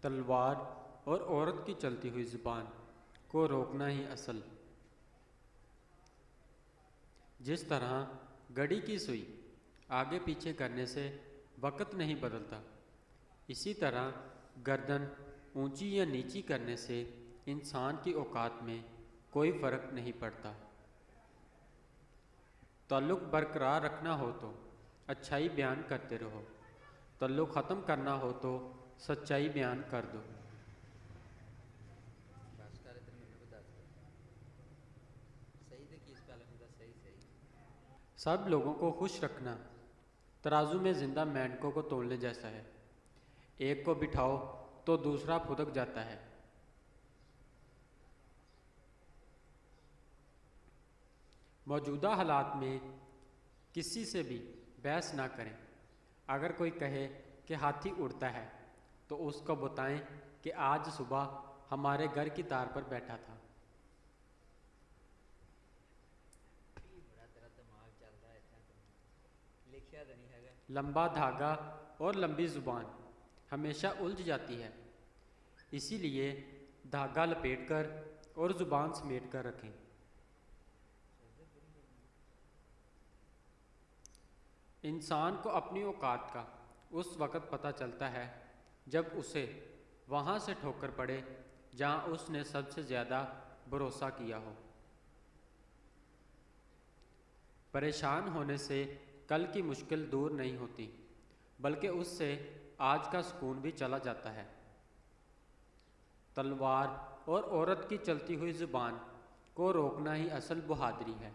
تلوار اور عورت کی چلتی ہوئی زبان کو روکنا ہی اصل۔ جس طرح گھڑی کی سوئی آگے پیچھے کرنے سے وقت نہیں بدلتا، اسی طرح گردن اونچی یا نیچی کرنے سے انسان کی اوقات میں کوئی فرق نہیں پڑتا۔ تعلق برقرار رکھنا ہو تو اچھائی بیان کرتے رہو، تعلق ختم کرنا ہو تو سچائی بیان کر دو۔ سب لوگوں کو خوش رکھنا ترازو میں زندہ مینڈکوں کو تولنے جیسا ہے، ایک کو بٹھاؤ تو دوسرا پھدک جاتا ہے۔ موجودہ حالات میں کسی سے بھی بحث نہ کریں۔ اگر کوئی کہے کہ ہاتھی اڑتا ہے تو اس کو بتائیں کہ آج صبح ہمارے گھر کی تار پر بیٹھا تھا۔ لمبا دھاگا اور لمبی زبان ہمیشہ الجھ جاتی ہے، اسی لیے دھاگا لپیٹ کر اور زبان سمیٹ کر رکھیں۔ انسان کو اپنی اوقات کا اس وقت پتہ چلتا ہے جب اسے وہاں سے ٹھوکر پڑے جہاں اس نے سب سے زیادہ بھروسہ کیا ہو۔ پریشان ہونے سے کل کی مشکل دور نہیں ہوتی، بلکہ اس سے آج کا سکون بھی چلا جاتا ہے۔ تلوار اور عورت کی چلتی ہوئی زبان کو روکنا ہی اصل بہادری ہے۔